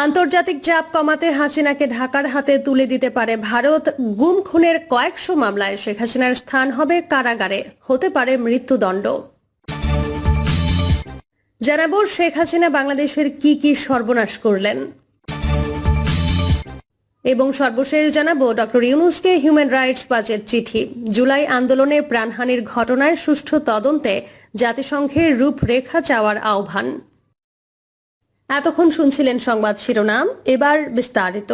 আন্তর্জাতিক চাপ কমাতে হাসিনাকে ঢাকার হাতে তুলে দিতে পারে ভারত। গুম খুনের কয়েকশো মামলায় শেখ হাসিনার স্থান হবে কারাগারে, হতে পারে মৃত্যুদণ্ড। জানাবো শেখ হাসিনা বাংলাদেশের কি কি সর্বনাশ করলেন, এবং সর্বশেষ জানাবো ডক্টর ইউনূসকে হিউম্যান রাইটস ওয়াচের চিঠি। জুলাই আন্দোলনে প্রাণহানির ঘটনায় সুষ্ঠু তদন্তে জাতিসংঘের রূপরেখা চাওয়ার আহ্বান। এতক্ষণ শুনছিলেন সংবাদ শিরোনাম, এবার বিস্তারিত।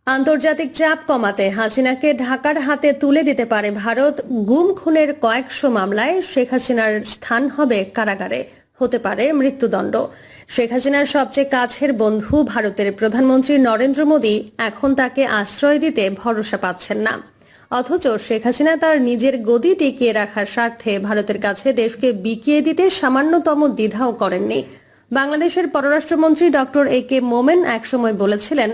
আন্তর্জাতিক চাপ কমাতে হাসিনাকে ঢাকার হাতে তুলে দিতে পারে ভারত। গুম খুনের কয়েকশো মামলায় শেখ হাসিনার স্থান হবে কারাগারে, হতে পারে মৃত্যুদণ্ড। শেখ হাসিনার সবচেয়ে কাছের বন্ধু ভারতের প্রধানমন্ত্রী নরেন্দ্র মোদী এখন তাকে আশ্রয় দিতে ভরসা পাচ্ছেন না। অথচ শেখ হাসিনা তার নিজের গদি টিকিয়ে রাখার স্বার্থে ভারতের কাছে দেশকে বিকিয়ে দিতে সামান্যতম দ্বিধাও করেননি। বাংলাদেশের পররাষ্ট্রমন্ত্রী ডক্টর এ.কে. মোমেন একসময় বলেছিলেন,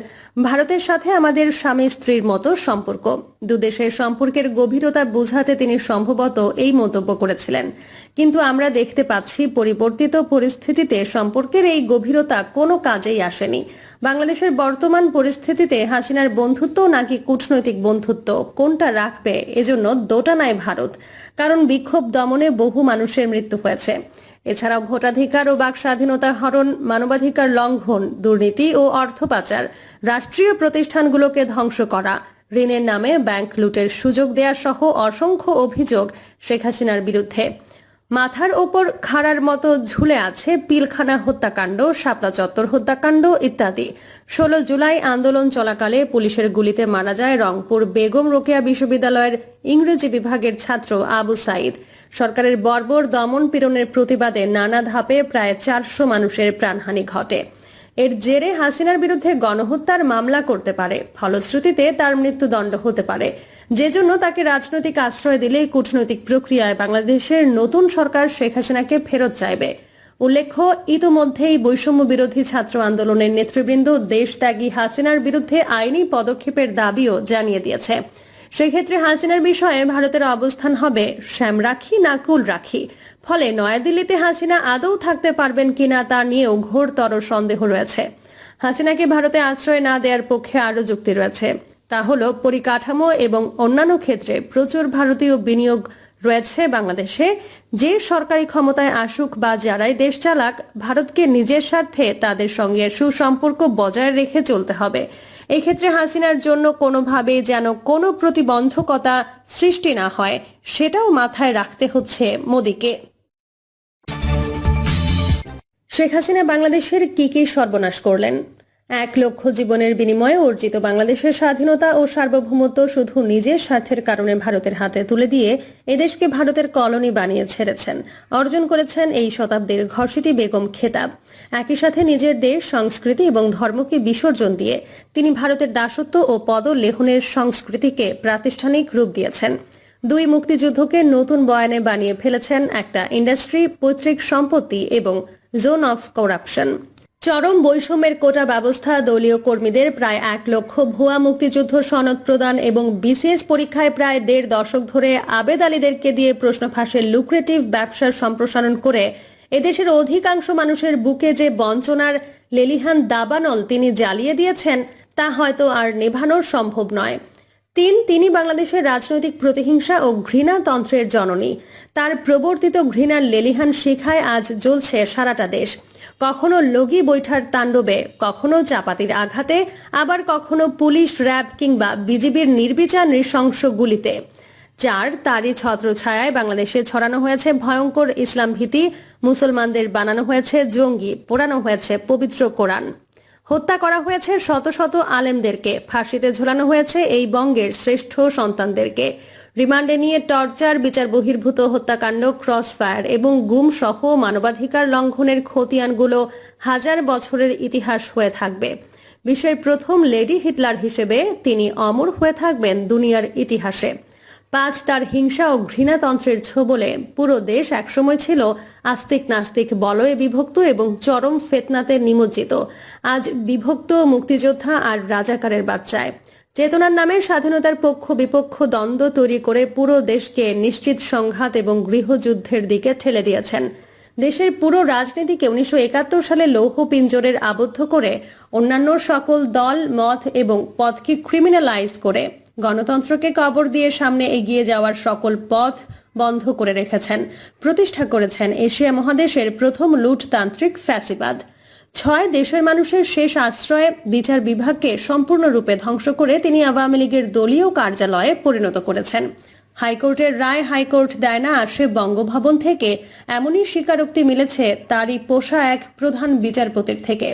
ভারতের সাথে আমাদের স্বামী স্ত্রীর মতো সম্পর্ক। দুদেশের সম্পর্কের গভীরতা বোঝাতে তিনি সম্ভবত এই মন্তব্য করেছিলেন। কিন্তু আমরা দেখতে পাচ্ছি পরিবর্তিত পরিস্থিতিতে সম্পর্কের এই গভীরতা কোনো কাজেই আসেনি। বাংলাদেশের বর্তমান পরিস্থিতিতে হাসিনার বন্ধুত্ব নাকি কূটনৈতিক বন্ধুত্ব, কোনটা রাখবে এজন্য দোটানায় ভারত। কারণ বিক্ষোভ দমনে বহু মানুষের মৃত্যু হয়েছে। এছাড়াও ভোটাধিকার ও বাক স্বাধীনতা হরণ, মানবাধিকার লঙ্ঘন, দুর্নীতি ও অর্থ পাচার, রাষ্ট্রীয় প্রতিষ্ঠানগুলোকে ধ্বংস করা, ঋণের নামে ব্যাংক লুটের সুযোগ দেয়া সহ অসংখ্য অভিযোগ শেখ হাসিনার বিরুদ্ধে। মাথার ওপর খাড়ার মতো ঝুলে আছে পিলখানা হত্যাকাণ্ড, শাপলা চত্বর হত্যাকাণ্ড ইত্যাদি। 16 জুলাই আন্দোলন চলাকালে পুলিশের গুলিতে মারা যায় রংপুর বেগম রোকেয়া বিশ্ববিদ্যালয়ের ইংরেজি বিভাগের ছাত্র আবু সাইদ। সরকারের বর্বর দমন পীড়নের প্রতিবাদে নানা ধাপে প্রায় 400 মানুষের প্রাণহানি ঘটে। এর জেরে হাসিনার বিরুদ্ধে গণহত্যার মামলা করতে পারে, ফলশ্রুতিতে তার মৃত্যুদণ্ড হতে পারে। যে জন্য তাকে রাজনৈতিক আশ্রয় দিলে কূটনৈতিক প্রক্রিয়ায় বাংলাদেশের নতুন সরকার শেখ হাসিনাকে ফেরত চাইবে। উল্লেখ্য, ইতোমধ্যেই বৈষম্য বিরোধী ছাত্র আন্দোলনের নেতৃবৃন্দ দেশত্যাগী হাসিনার বিরুদ্ধে আইনি পদক্ষেপের দাবিও জানিয়ে দিয়েছে। সেক্ষেত্রে হাসিনার বিষয়ে ভারতের অবস্থান হবে শ্যাম রাখি না কুল রাখি। ফলে নয়াদিল্লিতে হাসিনা আদৌ থাকতে পারবেন কিনা তা নিয়েও ঘোরতর সন্দেহ রয়েছে। হাসিনাকে ভারতে আশ্রয় না দেওয়ার পক্ষে আরও যুক্তি রয়েছে। তা হল পরিকাঠামো এবং অন্যান্য ক্ষেত্রে প্রচুর ভারতীয় বিনিয়োগ রয়েছে বাংলাদেশে। যে সরকারি ক্ষমতায় আসুক বা যারাই দেশ চালাক, ভারতকে নিজের স্বার্থে তাদের সঙ্গে সুসম্পর্ক বজায় রেখে চলতে হবে। এক্ষেত্রে হাসিনার জন্য কোনোভাবেই যেন কোনো প্রতিবন্ধকতা সৃষ্টি না হয়, সেটাও মাথায় রাখতে হচ্ছে মোদীকে। শেখ হাসিনা বাংলাদেশের কি কি সর্বনাশ করলেন? 1 লক্ষ জীবনের বিনিময়ে অর্জিত বাংলাদেশের স্বাধীনতা ও সার্বভৌমত্ব শুধু নিজের স্বার্থের কারণে ভারতের হাতে তুলে দিয়ে এদেশকে ভারতের কলোনি বানিয়ে ছেড়েছেন। অর্জন করেছেন এই শতাব্দীর ঘসেটি বেগম খেতাব। একই সাথে নিজের দেশ, সংস্কৃতি এবং ধর্মকে বিসর্জন দিয়ে তিনি ভারতের দাসত্ব ও পদলেহনের সংস্কৃতিকে প্রাতিষ্ঠানিক রূপ দিয়েছেন। 2 মুক্তিযুদ্ধকে নতুন বয়ানে বানিয়ে ফেলেছেন একটা ইন্ডাস্ট্রি, পৈতৃক সম্পত্তি এবং জোন অফ করাপশন। চরম বৈষম্যের কোটা ব্যবস্থা, দলীয় কর্মীদের প্রায় 1 লক্ষ ভুয়া মুক্তিযুদ্ধ সনদ প্রদান এবং বিসিএস পরীক্ষায় প্রায় 1.5 দশক ধরে আবেদ আলীদেরকে দিয়ে প্রশ্ন ফাঁসের লুক্রেটিভ ব্যবসার সম্প্রসারণ করে এদেশের অধিকাংশ মানুষের বুকে যে বঞ্চনার লেলিহান দাবানল তিনি জ্বালিয়ে দিয়েছেন, তা হয়তো আর নেভানো সম্ভব নয়। তিনি বাংলাদেশের রাজনৈতিক প্রতিহিংসা ও ঘৃণাতন্ত্রের জননী। তার প্রবর্তিত ঘৃণার লেলিহান শিখায় আজ জ্বলছে সারাটা দেশ। কখনো লগি বৈঠার তাণ্ডবে, কখনো চাপাতির আঘাতে, আবার কখনো পুলিশ, র্যাব কিংবা বিজিবির নির্বিচার নৃশংস গুলিতে। তারই ছত্রছায়ায় বাংলাদেশে ছড়ানো হয়েছে ভয়ঙ্কর ইসলাম ভীতি, মুসলমানদের বানানো হয়েছে জঙ্গি, পোড়ানো হয়েছে পবিত্র কোরআন, হত্যা করা হয়েছে শত শত আলেমদেরকে, ফাঁসিতে ঝোলানো হয়েছে এই বঙ্গের শ্রেষ্ঠ সন্তানদেরকে। রিমান্ডে নিয়ে টর্চার, বিচার বহির্ভূত হত্যাকাণ্ড, ক্রসফায়ার এবং গুম সহ মানবাধিকার লঙ্ঘনের খতিয়ানগুলো হাজার বছরের ইতিহাস হয়ে থাকবে। বিশ্বের প্রথম লেডি হিটলার হিসেবে তিনি অমর হয়ে থাকবেন দুনিয়ার ইতিহাসে। 5 তার হিংসা ও ঘৃণাতন্ত্রের ছোবলে পুরো দেশ একসময় ছিল আস্তিক নাস্তিক বলয়ে বিভক্ত এবং চরম ফেতনাতে নিমজ্জিত। আজ বিভক্ত মুক্তিযোদ্ধা আর রাজাকারের বাচ্চায় চেতনার নামে স্বাধীনতার পক্ষ বিপক্ষ দ্বন্দ্ব তৈরি করে পুরো দেশকে নিশ্চিত সংঘাত এবং গৃহযুদ্ধের দিকে ঠেলে দিয়েছেন। দেশের পুরো রাজনীতিকে 1971 সালে লৌহ পিঞ্জরের আবদ্ধ করে অন্যান্য সকল দল, মত এবং পথকে ক্রিমিনালাইজ করে গণতন্ত্রকে কবর দিয়ে সামনে এগিয়ে যাওয়ার সকল পথ বন্ধ করে রেখেছেন, প্রতিষ্ঠা করেছেন এশিয়া মহাদেশের প্রথম লুটতান্ত্রিক ফ্যাসিবাদ। 6 দেশের মানুষের শেষ আশ্রয়ে বিচার বিভাগকে সম্পূর্ণরূপে ধ্বংস করে তিনি আওয়ামী লীগের দলীয় কার্যালয়ে পরিণত করেছেন। হাইকোর্টের রায় হাইকোর্ট দেয় না আসে বঙ্গভবন থেকে, এমনই স্বীকারোক্তি মিলেছে তারই পোষা এক প্রধান বিচারপতির থেকে।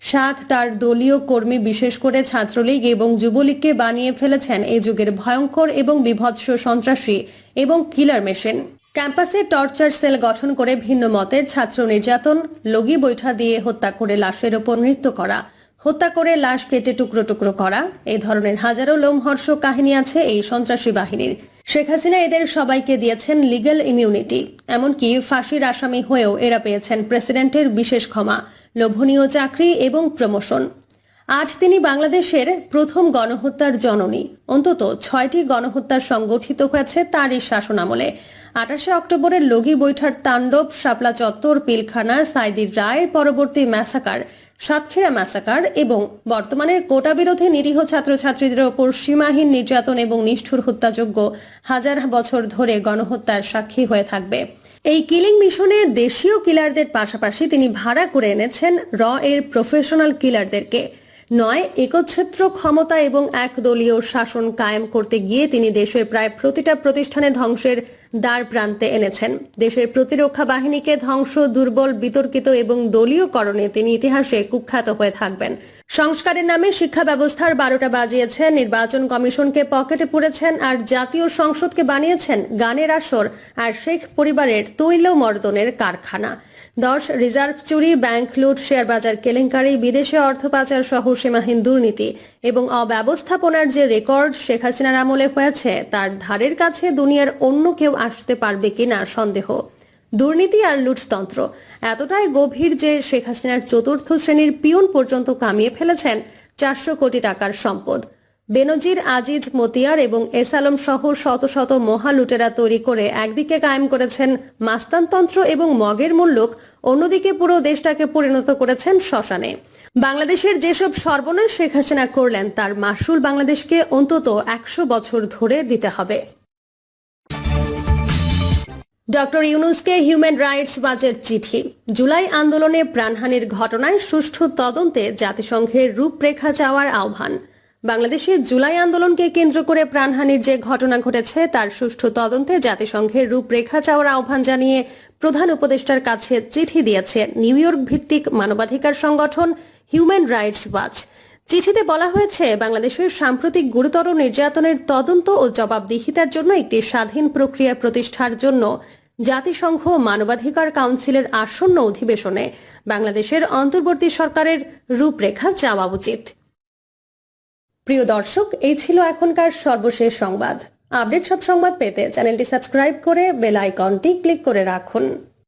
7 তার দলীয় কর্মী, বিশেষ করে ছাত্রলীগ এবং যুবলীগকে বানিয়ে ফেলেছেন এ যুগের ভয়ঙ্কর এবং বিভৎস সন্ত্রাসী এবং কিলার মেশিন। ক্যাম্পাসে টর্চার সেল গঠন করে ভিন্ন মতের ছাত্র নির্যাতন, লগি বৈঠা দিয়ে হত্যা করে লাশের ওপর নৃত্য করা, হত্যা করে লাশ কেটে টুকরো টুকরো করা, এই ধরনের হাজারো লোমহর্ষক কাহিনী আছে এই সন্ত্রাসী বাহিনীর। শেখ হাসিনা এদের সবাইকে দিয়েছেন লিগ্যাল ইমিউনিটি, এমনকি ফাঁসির আসামি হয়েও এরা পেয়েছেন প্রেসিডেন্টের বিশেষ ক্ষমা, লোভনীয় চাকরি এবং প্রমোশন। আজ তিনি বাংলাদেশের প্রথম গণহত্যার জননী। অন্তত 6টি গণহত্যা সংগঠিত হয়েছে তারই শাসনামলে। 28 অক্টোবরের লগি বৈঠার তাণ্ডব, শাপলা চত্বর, পিলখানা, সাইদির রায় পরবর্তী ম্যাসাকার, সাতক্ষীরা ম্যাসাকার এবং বর্তমানের কোটা বিরোধী নিরীহ ছাত্রছাত্রীদের ওপর সীমাহীন নির্যাতন এবং নিষ্ঠুর হত্যাযজ্ঞ হাজার বছর ধরে গণহত্যার সাক্ষী হয়ে থাকবে। এই কিলিং মিশনে দেশীয় কিলারদের পাশাপাশি তিনি ভাড়া করে এনেছেন র এর প্রফেশনাল কিলারদেরকে। নয় একচ্ছত্র ক্ষমতা এবং একদলীয় শাসন কায়েম করতে গিয়ে তিনি দেশের প্রায় প্রতিটা প্রতিষ্ঠানে ধ্বংসের দ্বার প্রান্তে এনেছেন। দেশের প্রতিরক্ষা বাহিনীকে ধ্বংস, দুর্বল, বিতর্কিত এবং দলীয়করণে তিনি ইতিহাসে কুখ্যাত হয়ে থাকবেন। সংস্কারের নামে শিক্ষা ব্যবস্থার 12টা বাজিয়েছেন, নির্বাচন কমিশনকে পকেটে পুরেছেন, আর জাতীয় সংসদকে বানিয়েছেন গানের আসর আর শেখ পরিবারের তৈল মর্দনের কারখানা। 10 রিজার্ভ চুরি, ব্যাংক লুট, শেয়ার বাজার কেলেঙ্কারি, বিদেশে অর্থ পাচার সহ সীমাহীন দুর্নীতি এবং অব্যবস্থাপনার যে রেকর্ড শেখ হাসিনার আমলে হয়েছে তার ধারের কাছে দুনিয়ার অন্য কেউ আসতে পারবে কিনা সন্দেহ। দুর্নীতি আর লুটতন্ত্র এতটাই গভীর যে শেখ হাসিনার 4র্থ শ্রেণীর পিয়ন পর্যন্ত কামিয়ে ফেলেছেন 400 কোটি টাকার সম্পদ। বেনজির, আজিজ, মতিয়ার এবং এস আলম সহ শত শত মহা লুটেরা তৈরি করে একদিকে কায়েম করেছেন মাস্তানতন্ত্র এবং মগের মুল্লুক, অন্যদিকে পুরো দেশটাকে পরিণত করেছেন শ্মশানে। বাংলাদেশের যেসব সর্বনাশ শেখ হাসিনা করলেন তার মাসুল বাংলাদেশকে অন্তত 100 বছর ধরে দিতে হবে। ডক্টর ইউনূসকে হিউম্যান রাইটস ওয়াচের চিঠি। জুলাই আন্দোলনে প্রাণহানির ঘটনায় সুষ্ঠু তদন্তে জাতিসংঘের রূপরেখা চাওয়ার আহ্বান। বাংলাদেশে জুলাই আন্দোলনকে কেন্দ্র করে প্রাণহানির যে ঘটনা ঘটেছে তার সুষ্ঠু তদন্তে জাতিসংঘের রূপরেখা চাওয়ার আহ্বান জানিয়ে প্রধান উপদেষ্টার কাছে চিঠি দিয়েছে নিউ ইয়র্ক ভিত্তিক মানবাধিকার সংগঠন হিউম্যান রাইটস ওয়াচ। চিঠিতে বলা হয়েছে, বাংলাদেশের সাম্প্রতিক গুরুতর নির্যাতনের তদন্ত ও জবাবদিহিতার জন্য একটি স্বাধীন প্রক্রিয়া প্রতিষ্ঠার জন্য জাতিসংঘ মানবাধিকার কাউন্সিলের আসন্ন অধিবেশনে বাংলাদেশের অন্তর্বর্তী সরকারের রূপরেখা চাওয়া উচিত। প্রিয় দর্শক, এই ছিল এখনকার সর্বশেষ সংবাদ। আপডেট সব সংবাদ পেতে চ্যানেলটি সাবস্ক্রাইব করে বেল আইকনটি ক্লিক করে রাখুন।